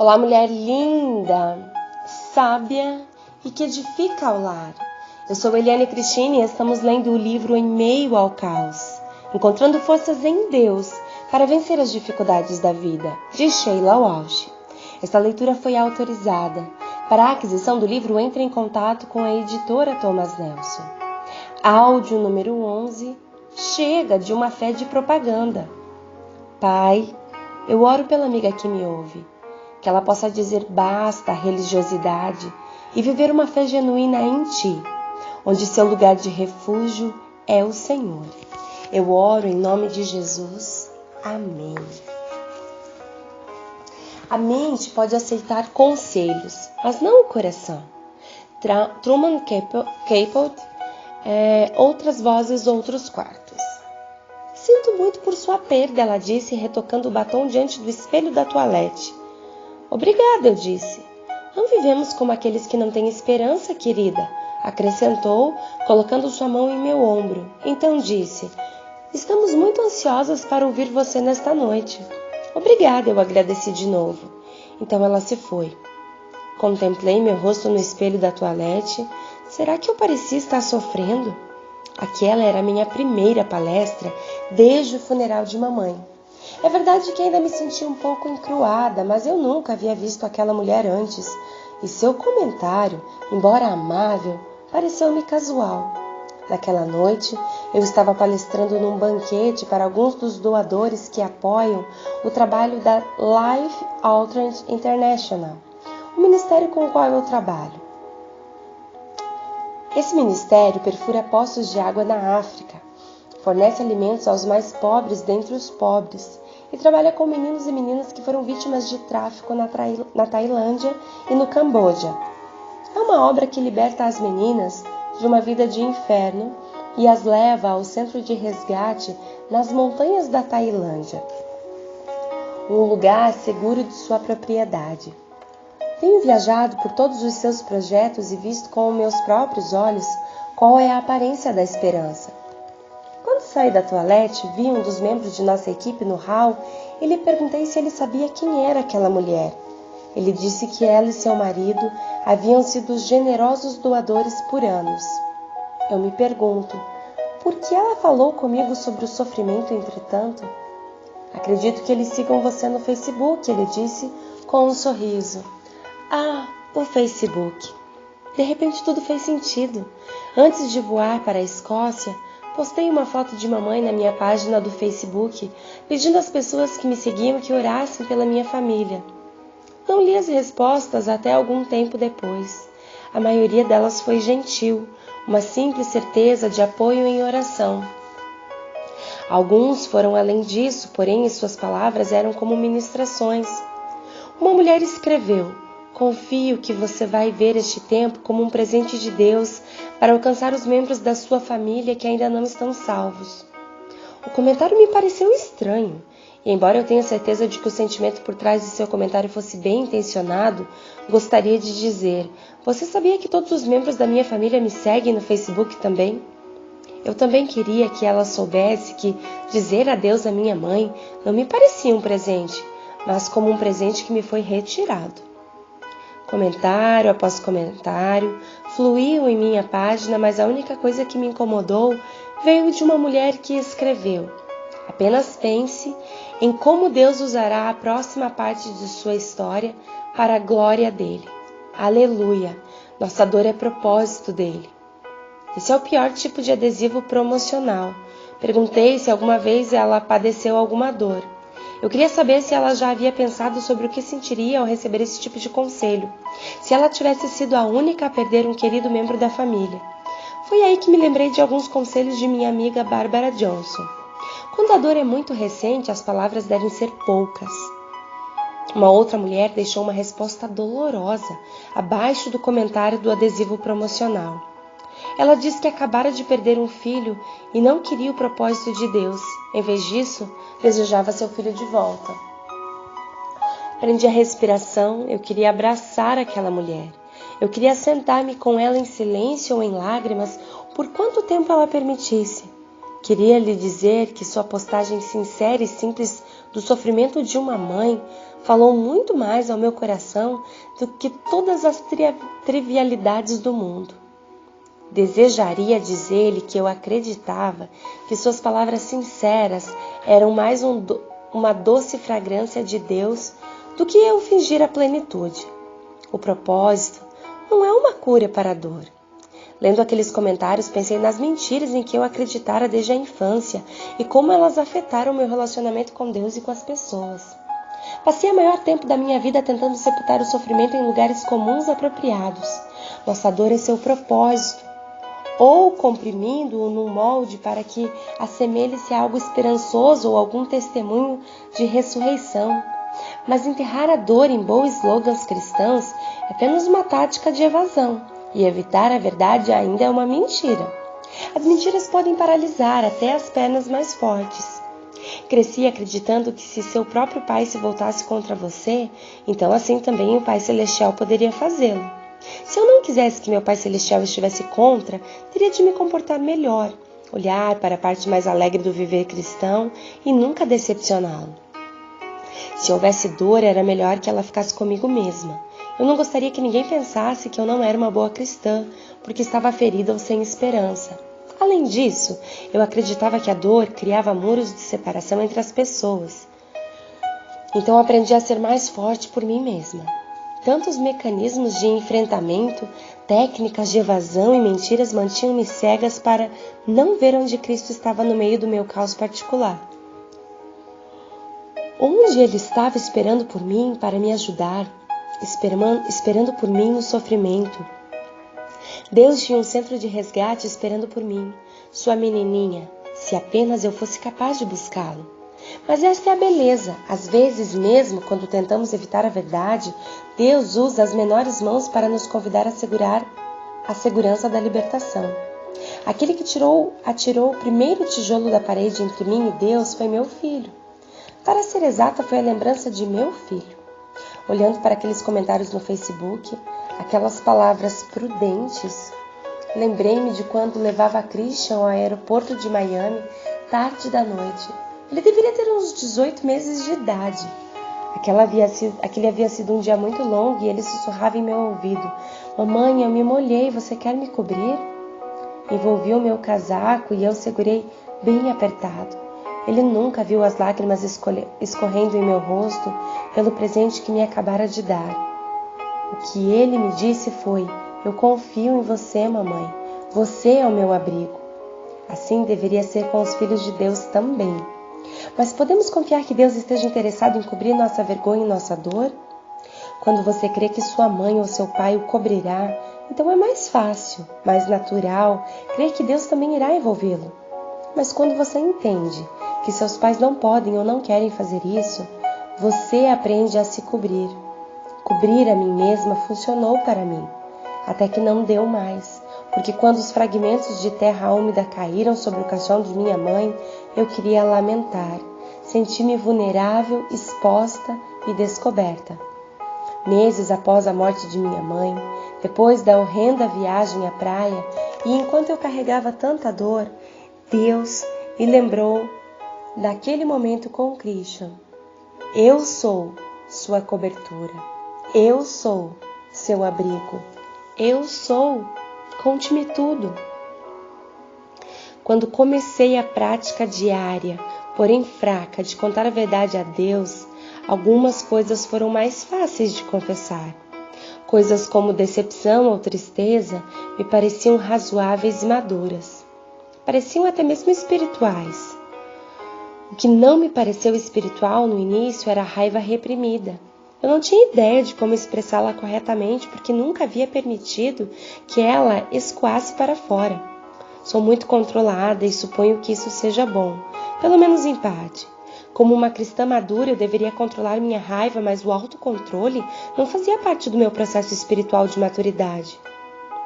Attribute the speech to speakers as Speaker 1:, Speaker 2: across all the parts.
Speaker 1: Olá, mulher linda, sábia e que edifica o lar. Eu sou Eliane Cristine e estamos lendo o livro Em Meio ao Caos, encontrando forças em Deus para vencer as dificuldades da vida, de Sheila Walsh. Esta leitura foi autorizada. Para a aquisição do livro, entre em contato com a editora Thomas Nelson. Áudio número 11. Chega de uma fé de propaganda. Pai, eu oro pela amiga que me ouve, que ela possa dizer basta à religiosidade e viver uma fé genuína em Ti, onde seu lugar de refúgio é o Senhor. Eu oro em nome de Jesus. Amém. A mente pode aceitar conselhos, mas não o coração. Truman Capote, Outras Vozes, Outros Quartos. Sinto muito por sua perda, ela disse, retocando o batom diante do espelho da toalete. Obrigada, eu disse. Não vivemos como aqueles que não têm esperança, querida, acrescentou, colocando sua mão em meu ombro. Então disse, estamos muito ansiosas para ouvir você nesta noite. Obrigada, eu agradeci de novo. Então ela se foi. Contemplei meu rosto no espelho da toalete. Será que eu parecia estar sofrendo? Aquela era a minha primeira palestra desde o funeral de mamãe. É verdade que ainda me senti um pouco encruada, mas eu nunca havia visto aquela mulher antes. E seu comentário, embora amável, pareceu-me casual. Naquela noite, eu estava palestrando num banquete para alguns dos doadores que apoiam o trabalho da Life Outreach International, o ministério com o qual eu trabalho. Esse ministério perfura poços de água na África, fornece alimentos aos mais pobres dentre os pobres e trabalha com meninos e meninas que foram vítimas de tráfico na Tailândia e no Camboja. É uma obra que liberta as meninas de uma vida de inferno e as leva ao centro de resgate nas montanhas da Tailândia, um lugar seguro de sua propriedade. Tenho viajado por todos os seus projetos e visto com meus próprios olhos qual é a aparência da esperança. Quando saí da toalete, vi um dos membros de nossa equipe no hall e lhe perguntei se ele sabia quem era aquela mulher. Ele disse que ela e seu marido haviam sido generosos doadores por anos. Eu me pergunto, por que ela falou comigo sobre o sofrimento entretanto? Acredito que eles sigam você no Facebook, ele disse com um sorriso. Ah, o Facebook. De repente tudo fez sentido. Antes de voar para a Escócia, postei uma foto de mamãe na minha página do Facebook, pedindo às pessoas que me seguiam que orassem pela minha família. Não li as respostas até algum tempo depois. A maioria delas foi gentil, uma simples certeza de apoio em oração. Alguns foram além disso, porém suas palavras eram como ministrações. Uma mulher escreveu: confio que você vai ver este tempo como um presente de Deus para alcançar os membros da sua família que ainda não estão salvos. O comentário me pareceu estranho, e embora eu tenha certeza de que o sentimento por trás de seu comentário fosse bem intencionado, gostaria de dizer, você sabia que todos os membros da minha família me seguem no Facebook também? Eu também queria que ela soubesse que dizer adeus à minha mãe não me parecia um presente, mas como um presente que me foi retirado. Comentário após comentário fluíam em minha página, mas a única coisa que me incomodou veio de uma mulher que escreveu: apenas pense em como Deus usará a próxima parte de sua história para a glória dele. Aleluia! Nossa dor é propósito dele. Esse é o pior tipo de adesivo promocional. Perguntei se alguma vez ela padeceu alguma dor. Eu queria saber se ela já havia pensado sobre o que sentiria ao receber esse tipo de conselho, se ela tivesse sido a única a perder um querido membro da família. Foi aí que me lembrei de alguns conselhos de minha amiga Barbara Johnson. Quando a dor é muito recente, as palavras devem ser poucas. Uma outra mulher deixou uma resposta dolorosa abaixo do comentário do adesivo promocional. Ela disse que acabara de perder um filho e não queria o propósito de Deus. Em vez disso, desejava seu filho de volta. Prendi a respiração, eu queria abraçar aquela mulher. Eu queria sentar-me com ela em silêncio ou em lágrimas, por quanto tempo ela permitisse. Queria lhe dizer que sua postagem sincera e simples do sofrimento de uma mãe falou muito mais ao meu coração do que todas as trivialidades do mundo. Desejaria dizer-lhe que eu acreditava que suas palavras sinceras eram mais uma doce fragrância de Deus do que eu fingir a plenitude. O propósito não é uma cura para a dor. Lendo aqueles comentários, pensei nas mentiras em que eu acreditara desde a infância e como elas afetaram meu relacionamento com Deus e com as pessoas. Passei o maior tempo da minha vida tentando sepultar o sofrimento em lugares comuns e apropriados. Nossa dor é seu propósito, ou comprimindo-o num molde para que assemelhe-se a algo esperançoso ou algum testemunho de ressurreição. Mas enterrar a dor em boas slogans cristãos é apenas uma tática de evasão, e evitar a verdade ainda é uma mentira. As mentiras podem paralisar até as pernas mais fortes. Cresci acreditando que se seu próprio pai se voltasse contra você, então assim também o Pai Celestial poderia fazê-lo. Se eu não quisesse que meu Pai Celestial estivesse contra, teria de me comportar melhor, olhar para a parte mais alegre do viver cristão e nunca decepcioná-lo. Se houvesse dor, era melhor que ela ficasse comigo mesma. Eu não gostaria que ninguém pensasse que eu não era uma boa cristã, porque estava ferida ou sem esperança. Além disso, eu acreditava que a dor criava muros de separação entre as pessoas. Então aprendi a ser mais forte por mim mesma. Tantos mecanismos de enfrentamento, técnicas de evasão e mentiras mantinham-me cegas para não ver onde Cristo estava no meio do meu caos particular. Onde Ele estava esperando por mim para me ajudar, esperando por mim no sofrimento. Deus tinha um centro de resgate esperando por mim, sua menininha, se apenas eu fosse capaz de buscá-lo. Mas esta é a beleza. Às vezes, mesmo quando tentamos evitar a verdade, Deus usa as menores mãos para nos convidar a segurar a segurança da libertação. Aquele que atirou o primeiro tijolo da parede entre mim e Deus foi meu filho. Para ser exata, foi a lembrança de meu filho. Olhando para aqueles comentários no Facebook, aquelas palavras prudentes, lembrei-me de quando levava a Christian ao aeroporto de Miami, tarde da noite. Ele deveria ter uns 18 meses de idade. Aquele havia sido um dia muito longo e ele sussurrava em meu ouvido: "Mamãe, eu me molhei, você quer me cobrir?" Envolvi o meu casaco e eu segurei bem apertado. Ele nunca viu as lágrimas escorrendo em meu rosto pelo presente que me acabara de dar. O que ele me disse foi: "Eu confio em você, mamãe. Você é o meu abrigo." Assim deveria ser com os filhos de Deus também. Mas podemos confiar que Deus esteja interessado em cobrir nossa vergonha e nossa dor? Quando você crê que sua mãe ou seu pai o cobrirá, então é mais fácil, mais natural, crer que Deus também irá envolvê-lo. Mas quando você entende que seus pais não podem ou não querem fazer isso, você aprende a se cobrir. Cobrir a mim mesma funcionou para mim, até que não deu mais, porque quando os fragmentos de terra úmida caíram sobre o caixão de minha mãe, eu queria lamentar. Senti-me vulnerável, exposta e descoberta. Meses após a morte de minha mãe, depois da horrenda viagem à praia, e enquanto eu carregava tanta dor, Deus me lembrou daquele momento com Christian. Eu sou sua cobertura. Eu sou seu abrigo. Eu sou. Conte-me tudo. Quando comecei a prática diária, porém fraca, de contar a verdade a Deus, algumas coisas foram mais fáceis de confessar. Coisas como decepção ou tristeza me pareciam razoáveis e maduras. Pareciam até mesmo espirituais. O que não me pareceu espiritual no início era a raiva reprimida. Eu não tinha ideia de como expressá-la corretamente, porque nunca havia permitido que ela escoasse para fora. Sou muito controlada e suponho que isso seja bom, pelo menos em parte. Como uma cristã madura, eu deveria controlar minha raiva, mas o autocontrole não fazia parte do meu processo espiritual de maturidade.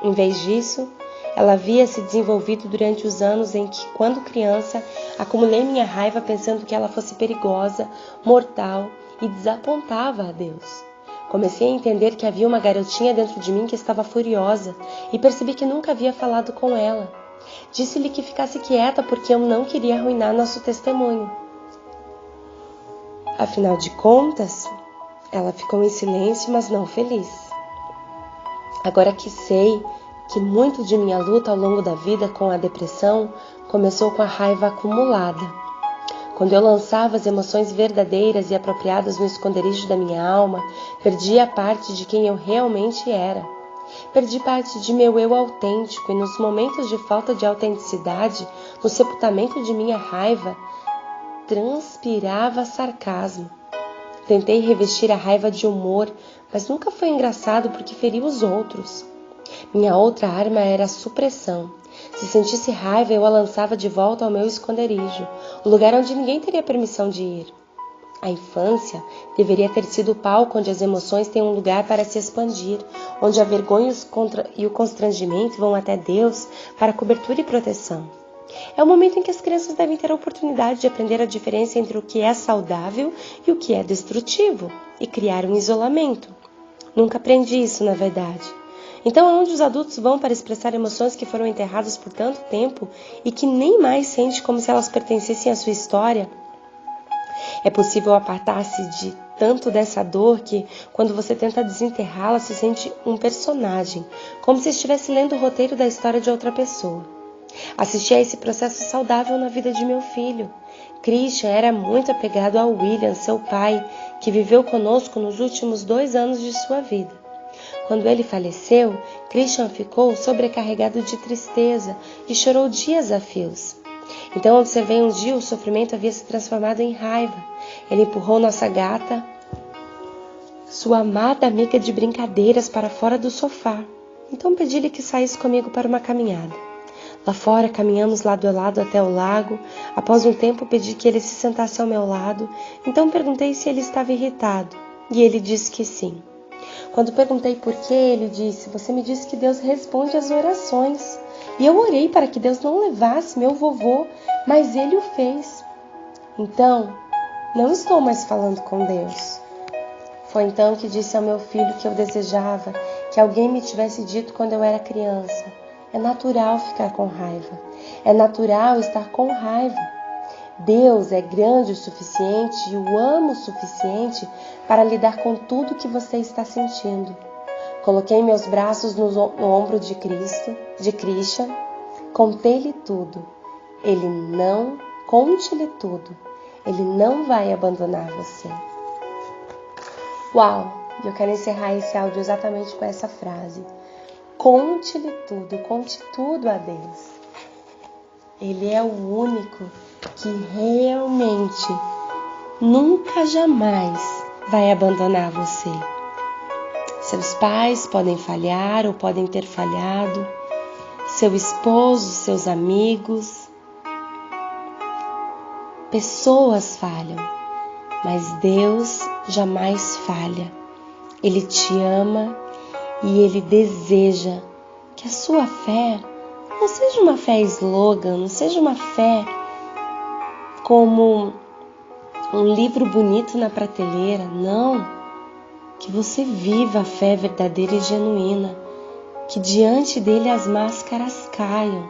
Speaker 1: Em vez disso, ela havia se desenvolvido durante os anos em que, quando criança, acumulei minha raiva pensando que ela fosse perigosa, mortal e desapontava a Deus. Comecei a entender que havia uma garotinha dentro de mim que estava furiosa e percebi que nunca havia falado com ela. Disse-lhe que ficasse quieta porque eu não queria arruinar nosso testemunho. Afinal de contas, ela ficou em silêncio, mas não feliz. Agora que sei que muito de minha luta ao longo da vida com a depressão começou com a raiva acumulada. Quando eu lançava as emoções verdadeiras e apropriadas no esconderijo da minha alma, perdi a parte de quem eu realmente era. Perdi parte de meu eu autêntico e nos momentos de falta de autenticidade, no sepultamento de minha raiva, transpirava sarcasmo. Tentei revestir a raiva de humor, mas nunca foi engraçado porque feri os outros. Minha outra arma era a supressão. Se sentisse raiva, eu a lançava de volta ao meu esconderijo, o lugar onde ninguém teria permissão de ir. A infância deveria ter sido o palco onde as emoções têm um lugar para se expandir, onde a vergonha e o constrangimento vão até Deus para cobertura e proteção. É o momento em que as crianças devem ter a oportunidade de aprender a diferença entre o que é saudável e o que é destrutivo, e criar um isolamento. Nunca aprendi isso, na verdade. Então, aonde os adultos vão para expressar emoções que foram enterradas por tanto tempo e que nem mais sente como se elas pertencessem à sua história? É possível apartar-se de tanto dessa dor que, quando você tenta desenterrá-la, se sente um personagem, como se estivesse lendo o roteiro da história de outra pessoa. Assisti a esse processo saudável na vida de meu filho. Christian era muito apegado ao William, seu pai, que viveu conosco nos últimos 2 anos de sua vida. Quando ele faleceu, Christian ficou sobrecarregado de tristeza e chorou dias a fios. Então observei um dia o sofrimento havia se transformado em raiva. Ele empurrou nossa gata, sua amada amiga de brincadeiras, para fora do sofá. Então pedi-lhe que saísse comigo para uma caminhada. Lá fora caminhamos lado a lado até o lago. Após um tempo pedi que ele se sentasse ao meu lado. Então perguntei se ele estava irritado. E ele disse que sim. Quando perguntei por quê, ele disse: "Você me disse que Deus responde às orações. E eu orei para que Deus não levasse meu vovô, mas ele o fez. Então, não estou mais falando com Deus." Foi então que disse ao meu filho que eu desejava que alguém me tivesse dito quando eu era criança: é natural ficar com raiva. É natural estar com raiva. Deus é grande o suficiente e o amo o suficiente para lidar com tudo que você está sentindo. Coloquei meus braços no ombro de Christian, contei-lhe tudo. Conte-lhe tudo. Ele não vai abandonar você. Uau! Eu quero encerrar esse áudio exatamente com essa frase. Conte-lhe tudo, conte tudo a Deus. Ele é o único que realmente nunca jamais vai abandonar você. Seus pais podem falhar ou podem ter falhado, seu esposo, seus amigos, pessoas falham, mas Deus jamais falha. Ele te ama e Ele deseja que a sua fé não seja uma fé slogan, não seja uma fé como um livro bonito na prateleira. Não, que você viva a fé verdadeira e genuína, que diante dele as máscaras caiam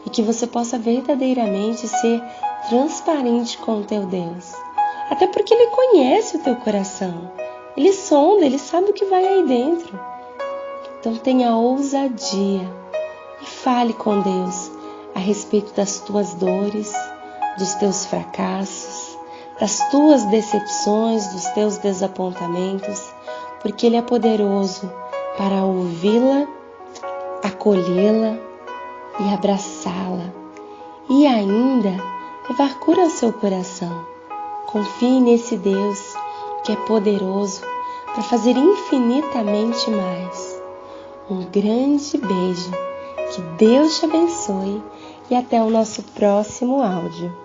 Speaker 1: e que você possa verdadeiramente ser transparente com o teu Deus. Até porque Ele conhece o teu coração, Ele sonda, Ele sabe o que vai aí dentro. Então tenha ousadia e fale com Deus a respeito das tuas dores, dos teus fracassos, das tuas decepções, dos teus desapontamentos, porque Ele é poderoso para ouvi-la, acolhê-la e abraçá-la, e ainda levar cura ao seu coração. Confie nesse Deus que é poderoso para fazer infinitamente mais. Um grande beijo, que Deus te abençoe e até o nosso próximo áudio.